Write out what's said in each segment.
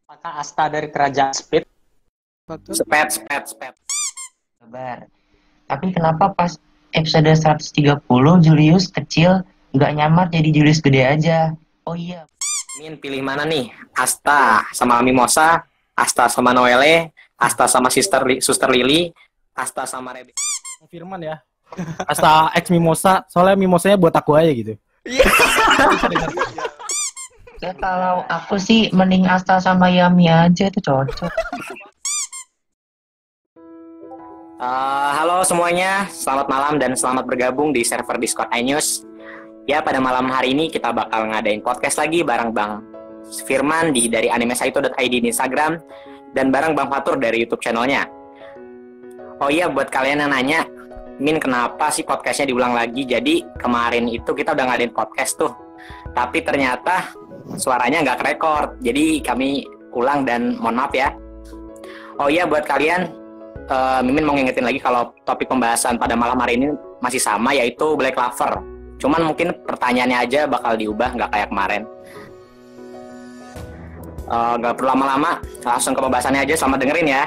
Apakah Asta dari kerajaan Speed? Spet. Sabar. Tapi kenapa pas episode 130 Julius kecil nggak nyamar jadi Julius gede aja? Oh iya. Min, pilih mana nih? Asta sama Mimosa, Asta sama Noelle, Asta sama Suster Lily, Asta sama Rebe. Firman ya. Asta X Mimosa, soalnya Mimosanya buat aku aja gitu. Ya kalau aku sih mending Asta sama Yami aja itu cocok. Halo semuanya, selamat malam dan selamat bergabung di server Discord iNews. Ya, pada malam hari ini kita bakal ngadain podcast lagi bareng Bang Firman dari animesaito.id di Instagram dan bareng Bang Fatur dari YouTube channelnya. Oh iya, buat kalian yang nanya, Min kenapa sih podcastnya diulang lagi? Jadi kemarin itu kita udah ngadain podcast tuh, tapi ternyata suaranya nggak kerekord. Jadi kami ulang dan mohon maaf ya. Oh iya, buat kalian, Mimin mau ngingetin lagi kalau topik pembahasan pada malam hari ini masih sama, yaitu Black Clover. Cuman mungkin pertanyaannya aja bakal diubah, nggak kayak kemarin. Nggak perlu lama-lama, langsung ke pembahasannya aja. Selamat dengerin ya.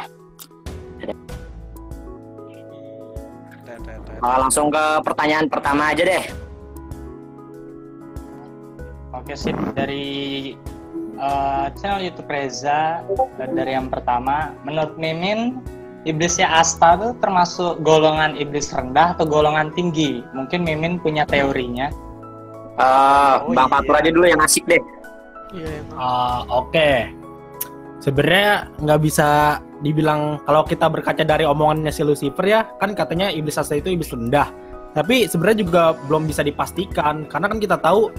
Langsung ke pertanyaan pertama aja deh. Oke sip, dari channel YouTube Reza, dari yang pertama, menurut Mimin, iblisnya Asta tuh termasuk golongan iblis rendah atau golongan tinggi? Mungkin Mimin punya teorinya. Bang Fatur aja dulu yang asik deh. Oke. Sebenarnya nggak bisa dibilang, kalau kita berkaca dari omongannya si Lucifer ya, kan katanya iblis Asta itu iblis rendah. Tapi sebenarnya juga belum bisa dipastikan, karena kan kita tahu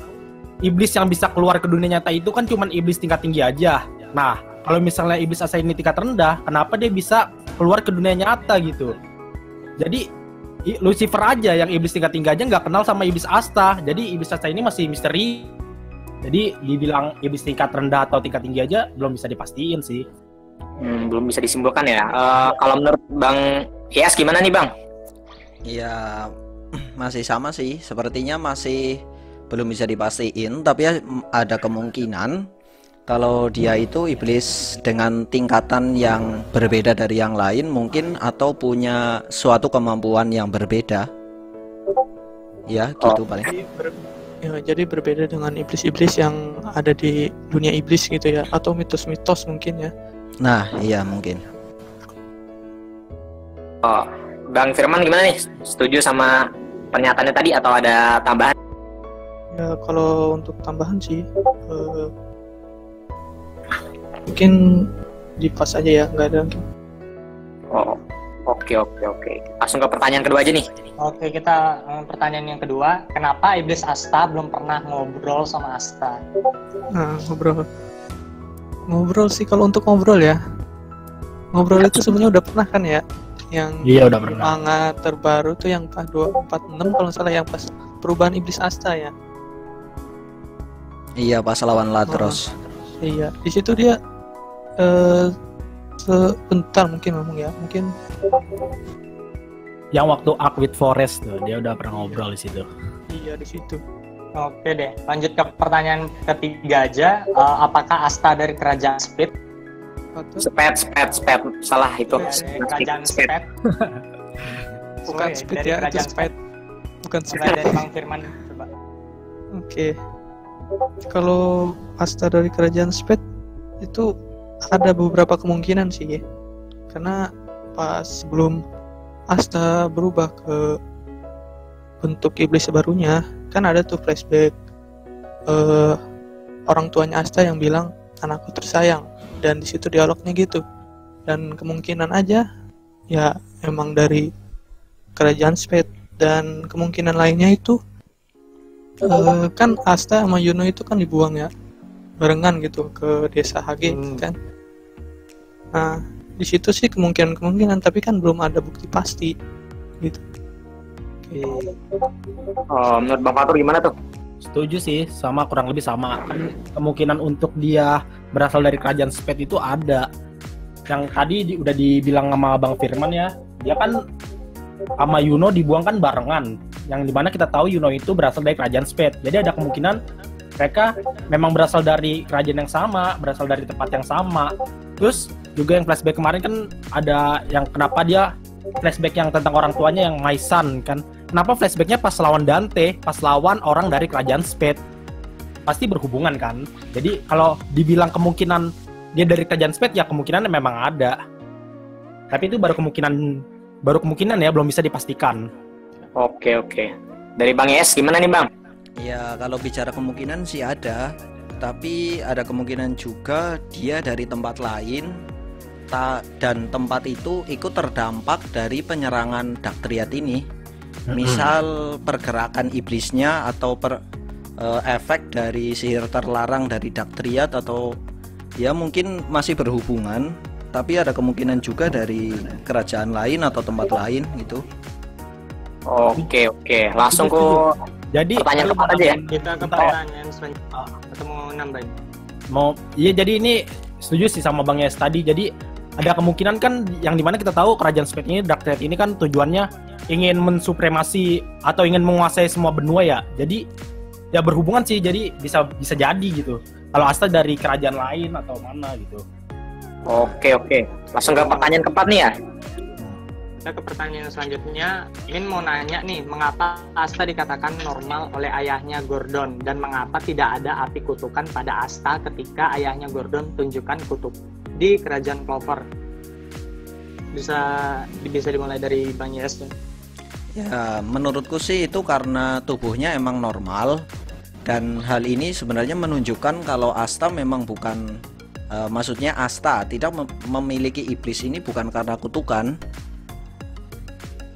iblis yang bisa keluar ke dunia nyata itu kan cuman iblis tingkat tinggi aja. Nah, kalau misalnya iblis Asta ini tingkat rendah, kenapa dia bisa keluar ke dunia nyata gitu? Jadi Lucifer aja yang iblis tingkat tinggi aja nggak kenal sama iblis Asta. Jadi iblis Asta ini masih misteri. Jadi dibilang iblis tingkat rendah atau tingkat tinggi aja belum bisa dipastiin sih. Belum bisa disimpulkan ya. Kalau menurut Bang Yes gimana nih Bang? Ya masih sama sih. Sepertinya masih belum bisa dipastiin. Tapi ya ada kemungkinan kalau dia itu iblis dengan tingkatan yang berbeda dari yang lain mungkin, atau punya suatu kemampuan yang berbeda. Ya gitu paling. Ya, jadi berbeda dengan iblis-iblis yang ada di dunia iblis gitu ya, atau mitos-mitos mungkin ya. Nah iya mungkin. Bang Firman gimana nih? Setuju sama pernyataannya tadi atau ada tambahan? Ya kalau untuk tambahan sih mungkin di pas aja ya, nggak ada. Oke. Langsung ke pertanyaan kedua aja nih. Oke, kita pertanyaan yang kedua, kenapa iblis Asta belum pernah ngobrol sama Asta? Nah, ngobrol sih, kalau untuk ngobrol ya, ngobrol itu sebenarnya udah pernah kan ya, yang Iya udah pernah. manga terbaru tuh yang 246 kalau nggak salah, yang pas perubahan iblis Asta ya. Iya pas lawan Latros. Iya, di situ dia sebentar mungkin ngomong ya, mungkin Yang waktu Arkwit Forest tuh dia udah pernah ngobrol di situ. iya di situ. Oke deh, lanjut ke pertanyaan ketiga aja. Apakah Asta dari kerajaan Speed? Spet. Salah itu. Dari kerajaan Speed. Bukan Oke, Speed dari ya, itu kerajaan Speed. Bukan Mulai Speed. dari Bang Firman coba. Oke. Kalau Asta dari kerajaan Speed itu ada beberapa kemungkinan sih. Karena pas sebelum Asta berubah ke bentuk iblis barunya, kan ada tuh flashback orang tuanya Asta yang bilang anakku tersayang, dan di situ dialognya gitu. Dan kemungkinan aja ya emang dari kerajaan Speed, dan kemungkinan lainnya itu kan Asta sama Yuno itu kan dibuang ya barengan gitu ke desa HG kan. Nah di situ sih kemungkinan, tapi kan belum ada bukti pasti gitu. Menurut Bang Fatur gimana tuh? Setuju sih, sama, kurang lebih sama. Kan kemungkinan untuk dia berasal dari kerajaan Speed itu ada. Yang tadi udah dibilang sama Bang Firman ya, dia kan sama Yuno dibuang kan barengan. Yang dimana kita tahu Yuno itu berasal dari kerajaan Speed. Jadi ada kemungkinan mereka memang berasal dari kerajaan yang sama, berasal dari tempat yang sama. Terus juga yang flashback kemarin kan ada yang kenapa dia flashback yang tentang orang tuanya yang Maisan kan. Kenapa flashbacknya pas lawan Dante, pas lawan orang dari kerajaan Spade? Pasti berhubungan kan. Jadi kalau dibilang kemungkinan dia dari kerajaan Spade ya kemungkinan memang ada. Tapi itu baru kemungkinan ya, belum bisa dipastikan. Oke. Dari Bang Yes gimana nih Bang? Ya kalau bicara kemungkinan sih ada, tapi ada kemungkinan juga dia dari tempat lain dan tempat itu ikut terdampak dari penyerangan Daktriat ini. Misal pergerakan iblisnya atau efek dari sihir terlarang dari Daktriat, atau ya mungkin masih berhubungan, tapi ada kemungkinan juga dari kerajaan lain atau tempat lain gitu. Oke. Langsung ke Jadi pertanyaan keempat aja ya. Kita ke pertanyaan selanjutnya. Atau mau nambahin? Jadi ini setuju sih sama Bang Yes tadi. Jadi ada kemungkinan kan yang dimana kita tahu kerajaan Spade ini, Daktriat ini kan tujuannya ingin mensupremasi atau ingin menguasai semua benua ya. Jadi ya berhubungan sih, jadi bisa jadi gitu. Kalau Asta dari kerajaan lain atau mana gitu. Oke. Langsung ke pertanyaan keempat nih ya. Kita ke pertanyaan selanjutnya. Min mau nanya nih, mengapa Asta dikatakan normal oleh ayahnya Gordon dan mengapa tidak ada api kutukan pada Asta ketika ayahnya Gordon tunjukkan kutub di kerajaan Clover? Bisa dimulai dari Bang Yes. Ya menurutku sih itu karena tubuhnya emang normal, dan hal ini sebenarnya menunjukkan kalau Asta memang bukan maksudnya Asta tidak memiliki iblis ini bukan karena kutukan.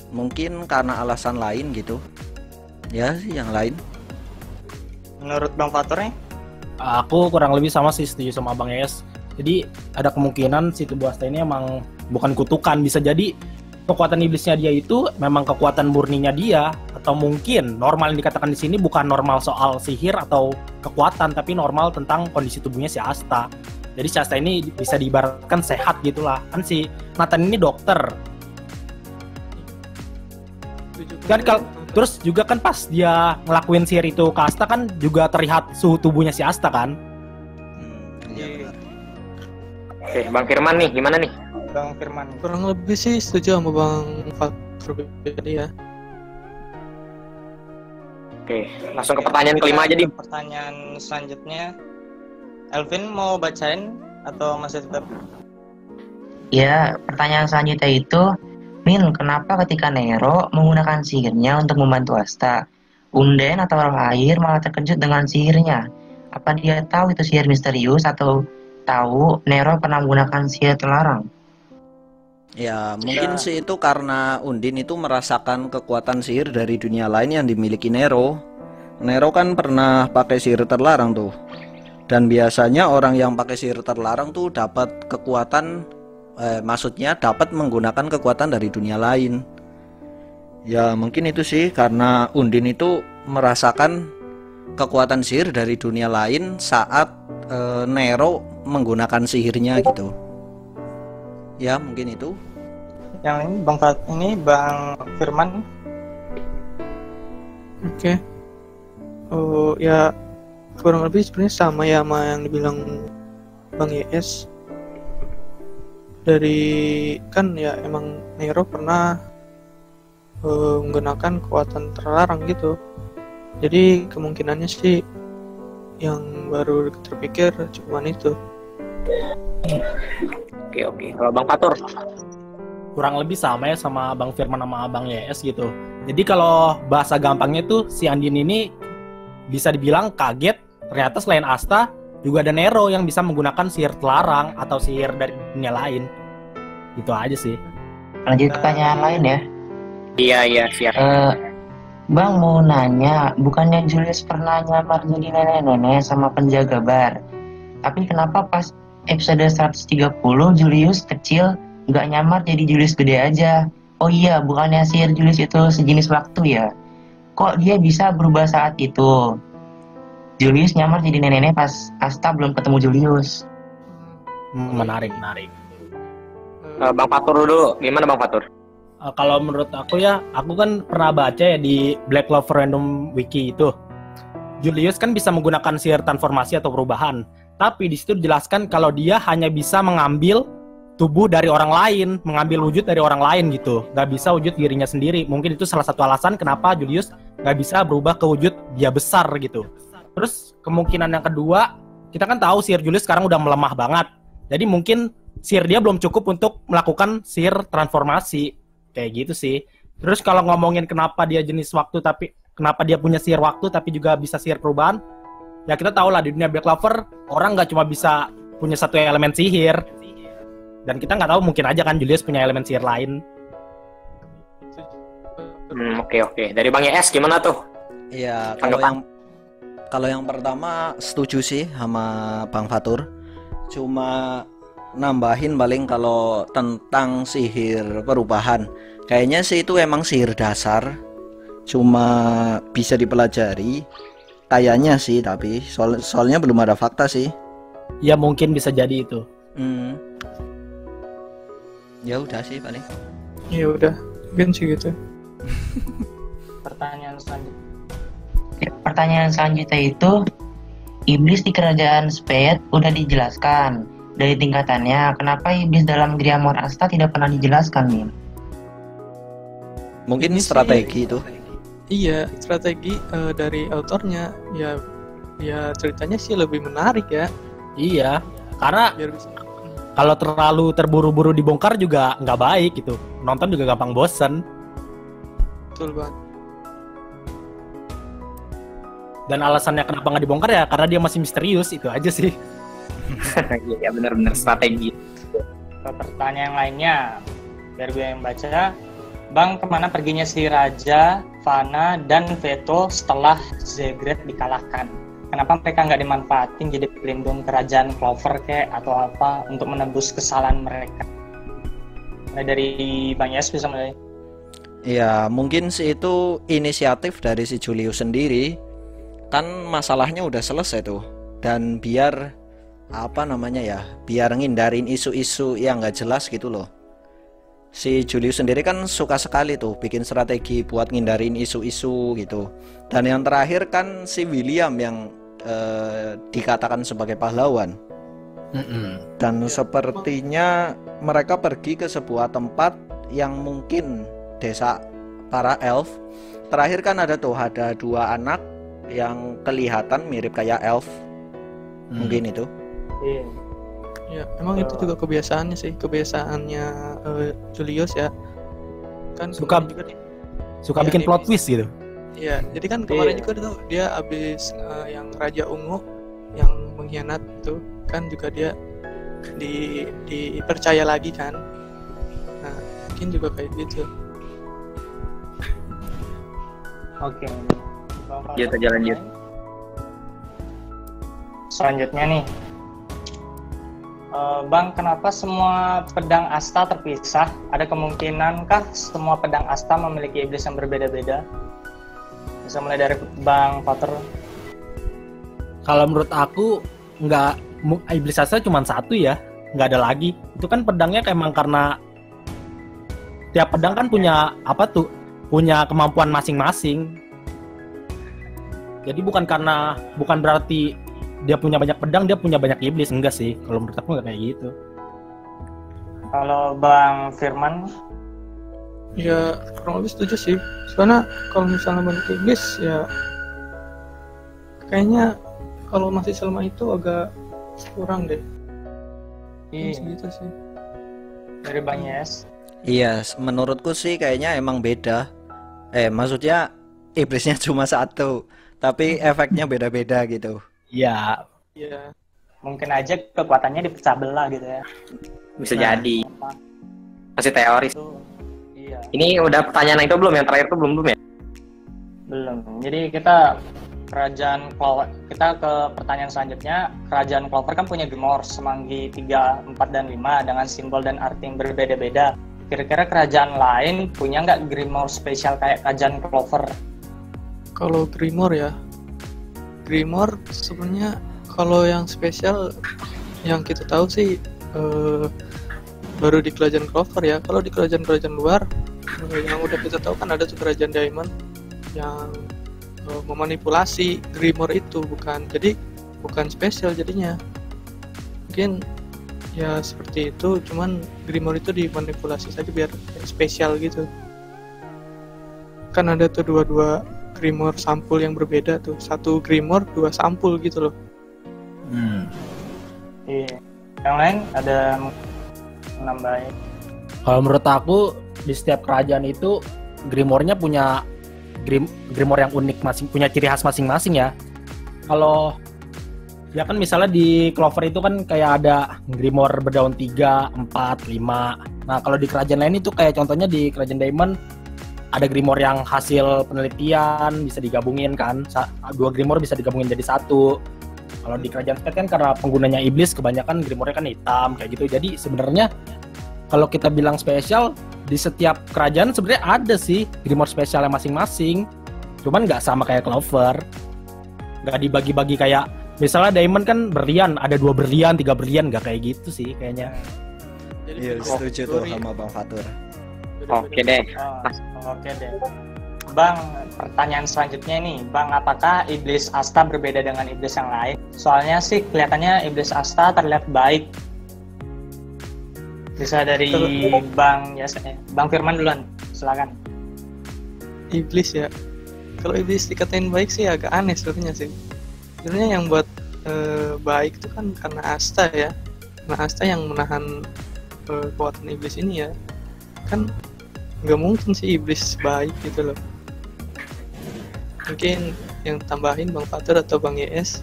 Mungkin karena alasan lain gitu. Ya sih yang lain. Menurut Bang Fatur nih? Aku kurang lebih sama sih, setuju sama Bang Yes. Jadi ada kemungkinan si tubuh Asta ini emang bukan kutukan, bisa jadi kekuatan iblisnya dia itu memang kekuatan murninya dia, atau mungkin normal yang dikatakan di sini bukan normal soal sihir atau kekuatan, tapi normal tentang kondisi tubuhnya si Asta. Jadi si Asta ini bisa diibaratkan sehat gitulah. Kan si Nathan ini dokter. Kan terus juga kan pas dia ngelakuin sihir itu ke Asta kan juga terlihat suhu tubuhnya si Asta kan. Iya benar. Oke, Bang Firman nih gimana nih? Bang Firman. Kurang lebih sih setuju sama Bang Fatur tadi ya. Oke, langsung ke pertanyaan kelima aja di. Pertanyaan selanjutnya, Elvin mau bacain atau masih tetap? Ya, pertanyaan selanjutnya itu, Min, kenapa ketika Nero menggunakan sihirnya untuk membantu Asta, Unden atau roh air malah terkejut dengan sihirnya? Apa dia tahu itu sihir misterius atau tahu Nero pernah menggunakan sihir terlarang? Ya mungkin sih itu karena Undin itu merasakan kekuatan sihir dari dunia lain yang dimiliki Nero. Nero kan pernah pakai sihir terlarang tuh. Dan biasanya orang yang pakai sihir terlarang tuh dapat kekuatan, maksudnya dapat menggunakan kekuatan dari dunia lain. Ya mungkin itu sih karena Undin itu merasakan kekuatan sihir dari dunia lain saat Nero menggunakan sihirnya gitu. Ya mungkin itu. Yang ini Bang Firman. Oke. Oh ya kurang lebih sebenarnya sama ya sama yang dibilang Bang Yes. Dari kan ya emang Nero pernah menggunakan kekuatan terlarang gitu. Jadi kemungkinannya sih yang baru terpikir cuman itu. Oke. Kalau Bang Fatur? Kurang lebih sama ya sama Bang Firman sama Abang Yes gitu. Jadi kalau bahasa gampangnya tuh si Andin ini bisa dibilang kaget ternyata selain Asta juga ada Nero yang bisa menggunakan sihir terlarang atau sihir dari dunia lain. Itu aja sih. Lanjut ke pertanyaan lain ya. Iya siap. Bang mau nanya, bukannya Julius pernah nyamar jadi nenek-nenek sama penjaga bar? Tapi kenapa pas episode 130 Julius kecil nggak nyamar jadi Julius gede aja? Oh iya, bukannya sihir Julius itu sejenis waktu ya? Kok dia bisa berubah saat itu? Julius nyamar jadi nenek-nenek pas Asta belum ketemu Julius. Menarik. Bang Fatur dulu. Gimana Bang Fatur? Kalau menurut aku ya, aku kan pernah baca ya di Black Love Random Wiki itu. Julius kan bisa menggunakan sihir transformasi atau perubahan. Tapi di situ dijelaskan kalau dia hanya bisa mengambil tubuh dari orang lain, mengambil wujud dari orang lain gitu. Nggak bisa wujud dirinya sendiri. Mungkin itu salah satu alasan kenapa Julius nggak bisa berubah ke wujud dia besar gitu. Terus kemungkinan yang kedua, kita kan tahu sihir Julius sekarang udah melemah banget. Jadi mungkin sihir dia belum cukup untuk melakukan sihir transformasi. Kayak gitu sih. Terus kalau ngomongin kenapa dia jenis waktu tapi kenapa dia punya sihir waktu tapi juga bisa sihir perubahan, ya kita tahu lah di dunia Black Clover orang nggak cuma bisa punya satu elemen sihir, dan kita nggak tahu, mungkin aja kan Julius punya elemen sihir lain. Oke. Dari Bang YS gimana tuh? Iya, Tanggapan? kalau yang pertama setuju sih sama Bang Fatur. Cuma nambahin paling kalau tentang sihir perubahan. Kayaknya sih itu emang sihir dasar. Cuma bisa dipelajari. Kayaknya sih, tapi soalnya belum ada fakta sih. Ya mungkin bisa jadi itu. Ya udah sih paling. Ya udah, mungkin sih gitu. Pertanyaan selanjutnya. Pertanyaan selanjutnya itu, iblis di kerajaan Spade udah dijelaskan dari tingkatannya. Kenapa iblis dalam Gryamor Asta tidak pernah dijelaskan, Min? Mungkin Ini strategi sih- itu. Iya, strategi dari autornya ya ceritanya sih lebih menarik ya, Iya, karena biar bisa. kalau terlalu terburu-buru dibongkar juga nggak baik gitu. Nonton juga gampang bosen. Betul banget. Dan alasannya kenapa nggak dibongkar ya karena dia masih misterius, itu aja sih. Iya benar-benar strategi. Ke pertanyaan yang lainnya, biar gue yang baca. Bang, kemana perginya si Raja, Fana, dan Veto setelah Zegret dikalahkan? Kenapa mereka nggak dimanfaatin jadi pelindung kerajaan Clover kayak atau apa untuk menebus kesalahan mereka? Mulai dari Bang Yes bisa mulai. Ya mungkin sih itu inisiatif dari si Julius sendiri. Kan masalahnya udah selesai tuh. Dan biar biar ngindarin isu-isu yang nggak jelas gitu loh. Si Julius sendiri kan suka sekali tuh bikin strategi buat ngindarin isu-isu gitu. Dan yang terakhir kan si William yang dikatakan sebagai pahlawan. Dan sepertinya mereka pergi ke sebuah tempat yang mungkin desa para elf. Terakhir kan ada dua anak yang kelihatan mirip kayak elf. Mungkin itu. Iya. Ya, emang itu juga kebiasaannya Julius ya. Kan Suka- kemarin juga Suka Ya, bikin dia plot bisa. twist gitu. Iya, jadi kan kemarin Iya. juga tuh dia abis yang Raja Ungu yang mengkhianat itu kan juga dia dipercaya lagi kan. Nah, mungkin juga kayak gitu. Oke. Bang Fatur, Lanjut. Selanjutnya nih. Bang, kenapa semua pedang Asta terpisah? Ada kemungkinankah semua pedang Asta memiliki iblis yang berbeda-beda? Bisa mulai dari Bang Fatur. Kalau menurut aku iblis Asta cuma satu ya, nggak ada lagi. Itu kan pedangnya emang karena tiap pedang kan punya punya kemampuan masing-masing. Jadi bukan berarti dia punya banyak pedang, dia punya banyak iblis, enggak sih. Kalau menurut aku nggak kayak gitu. Kalau Bang Firman, Ya kurang lebih setuju sih. Soalnya kalau misalnya banyak iblis ya kayaknya kalau masih selama itu agak kurang deh. Segitu sih. dari Bang Yes. Iya, menurutku sih kayaknya emang beda. Maksudnya iblisnya cuma satu, tapi efeknya beda-beda gitu. Ya, Iya. Mungkin aja kekuatannya dipecah belah gitu ya. Bisa Nah. jadi. Masih teori. Itu, iya. Ini udah pertanyaan itu belum? Yang terakhir itu belum ya? Belum. Jadi kita ke pertanyaan selanjutnya. Kerajaan Clover kan punya Grimoire Semanggi 3, 4, dan 5 dengan simbol dan arti yang berbeda-beda. Kira-kira kerajaan lain punya nggak Grimoire spesial kayak kerajaan Clover? Kalau Grimoire sebenarnya kalau yang spesial yang kita tahu sih baru di kerajaan Clover ya. Kalau di kerajaan-kerajaan luar yang udah kita tahu kan ada tuh kerajaan Diamond yang memanipulasi Grimor itu, bukan spesial jadinya. Mungkin ya seperti itu, cuman Grimor itu dimanipulasi saja biar spesial gitu. Kan ada tuh dua Grimor sampul yang berbeda tuh, satu Grimor 2 sampul gitu loh. Iya. Yang lain ada nambahin? Kalau menurut aku di setiap kerajaan itu Grimornya punya Grimor yang unik, punya ciri khas masing-masing ya. Kalau ya kan misalnya di Clover itu kan kayak ada Grimor berdaun 3, 4, 5. Nah kalau di kerajaan lain itu kayak contohnya di kerajaan Diamond ada Grimor yang hasil penelitian bisa digabungin kan, 2 Grimor bisa digabungin jadi 1. Kalau di kerajaan Spade kan karena penggunanya iblis kebanyakan Grimornya kan hitam kayak gitu. Jadi sebenarnya kalau kita bilang spesial, di setiap kerajaan sebenarnya ada sih Grimor spesialnya masing-masing. Cuman nggak sama kayak Clover. Nggak dibagi-bagi kayak, misalnya Diamond kan berlian, ada 2 berlian, 3 berlian, nggak kayak gitu sih kayaknya. Iya, setuju tuh sama Bang Fatur. Oke deh. Oke deh. Bang, pertanyaan selanjutnya nih. Bang, apakah Iblis Asta berbeda dengan iblis yang lain? Soalnya sih kelihatannya Iblis Asta terlihat baik. Bisa dari Bang Bang Firman duluan, silakan. Iblis ya. Kalau iblis dikatain baik sih agak aneh sebenarnya sih. Sebenarnya yang buat baik itu kan karena Asta ya. Karena Asta yang menahan kekuatan iblis ini ya. Kan nggak mungkin sih iblis baik gitu loh. Mungkin yang tambahin Bang Fatur atau Bang YS.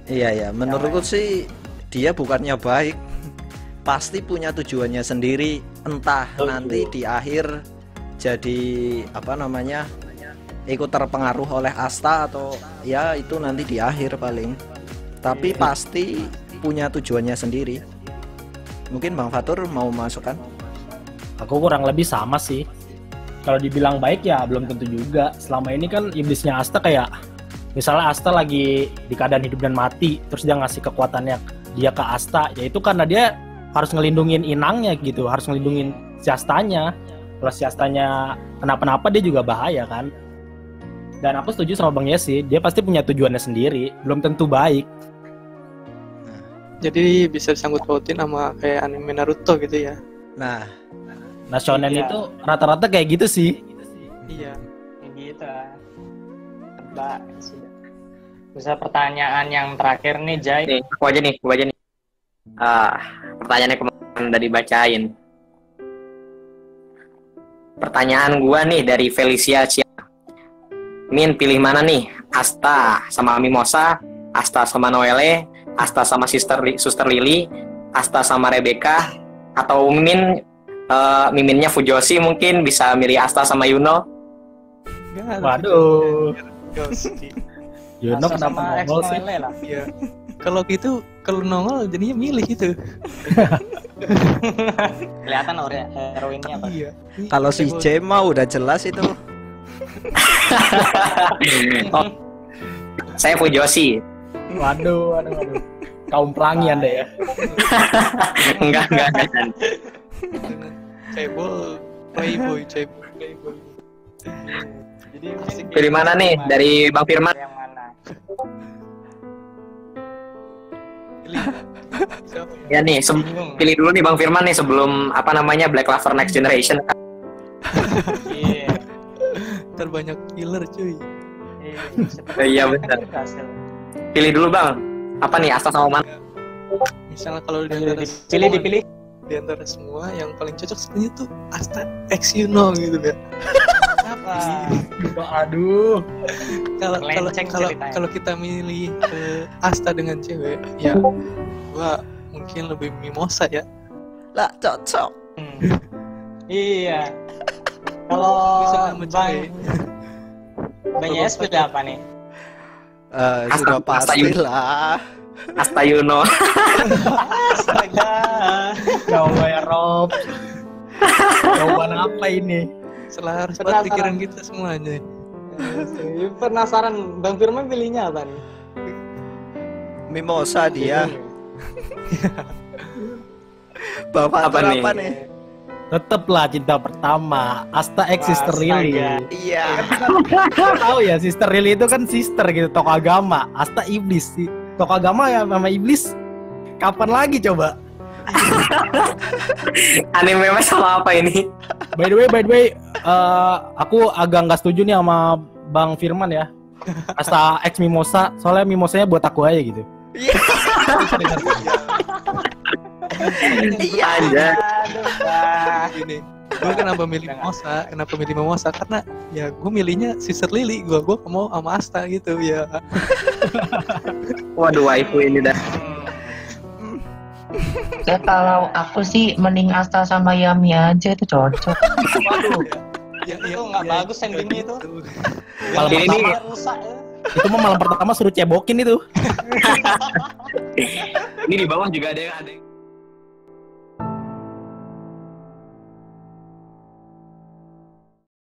Iya, menurutku sih dia bukannya baik, pasti punya tujuannya sendiri. Entah nanti di akhir jadi ikut terpengaruh oleh Asta atau ya itu nanti di akhir paling. Tapi pasti punya tujuannya sendiri. Mungkin Bang Fatur mau masukkan? Aku kurang lebih sama sih. Kalau dibilang baik ya belum tentu juga. Selama ini kan iblisnya Asta kayak, misalnya Asta lagi di keadaan hidup dan mati, terus dia ngasih kekuatannya dia ke Asta, yaitu karena dia harus ngelindungin inangnya gitu, harus ngelindungin si Astanya. Kalau si Astanya kenapa-napa dia juga bahaya kan. Dan aku setuju sama Bang Yesi, dia pasti punya tujuannya sendiri, belum tentu baik. Jadi bisa disangkut pautin sama kayak anime Naruto gitu ya. Nah, shonen Iya. itu rata-rata kayak gitu sih. Iya. Kayak gitu. Mbak, sudah. Bisa pertanyaan yang terakhir nih, Jai. Nih, aku aja nih. Pertanyaannya kemarin udah dibacain. Pertanyaan gua nih dari Felicia Cia. Min, pilih mana nih? Asta sama Mimosa, Asta sama Noelle, Asta sama Suster Lily, Asta sama Rebecca, atau Miminnya Fujoshi mungkin bisa milih Asta sama Yuno. Waduh. Yoshi. Yuno Asta kenapa sama nongol sih? Noelle lah. Iya. Kalau gitu, kalau nongol jadinya milih gitu. Kelihatan heroinnya apa? Iya. kalau si J mah udah jelas itu. Oh, saya Fujoshi. Waduh. Kaum pelangi Anda ya. Enggak. Cebol, playboy. Jadi Pilih mana nih dari Bang Firman? Yang mana? Pilih. Siapa? Ya nih, Bingung. pilih dulu nih Bang Firman nih sebelum Black Clover Next Generation. Iya. Terbanyak killer cuy. Iya, benar. Berhasil. Pilih dulu Bang. Apa nih, Asta sama mana? Misalnya kalau di antara Dipilih. di antara semua yang paling cocok sebenarnya tuh Asta X Yuno gitu kan. Apa? Aduh. Melenceng ceritanya. Kalau kita milih Asta dengan cewek, ya gua mungkin lebih Mimosa ya. Lah, cocok. Iya. Kalau Bisa sama cewek. Bang Yes pilih apa nih? Sudah pasti lah. Asta Yuno. Astaga. Coba ya Rob. Jawaban apa ini? Selaras Penasaran. banget pikiran kita semuanya. Penasaran Bang Firman pilihnya apa nih? Mimosa dia. Bapak Apa nih? apa nih? Teteplah cinta pertama. Asta X Sister Lily. Iya. Tahu ya, Sister Lily itu kan sister gitu, tokoh agama. Asta iblis sih. Tokoh agama ya sama iblis. Kapan lagi coba? Anime sama apa ini? By the way, aku agak nggak setuju nih sama Bang Firman ya. Asta X Mimosa, soalnya Mimosanya buat aku aja gitu. Iya. Aja. Ini gue kenapa milih Mimosa karena ya gue milihnya Sister Lily, gue mau sama Asta gitu ya. Waduh, waifu ini dah. Ya kalau aku sih mending Asta sama Yami aja, itu cocok. Waduh, Ya, itu nggak bagus endingnya itu. Malam Ini Ini rusak ya. Itu mah malam pertama suruh cebokin itu. Ini di bawah juga ada yang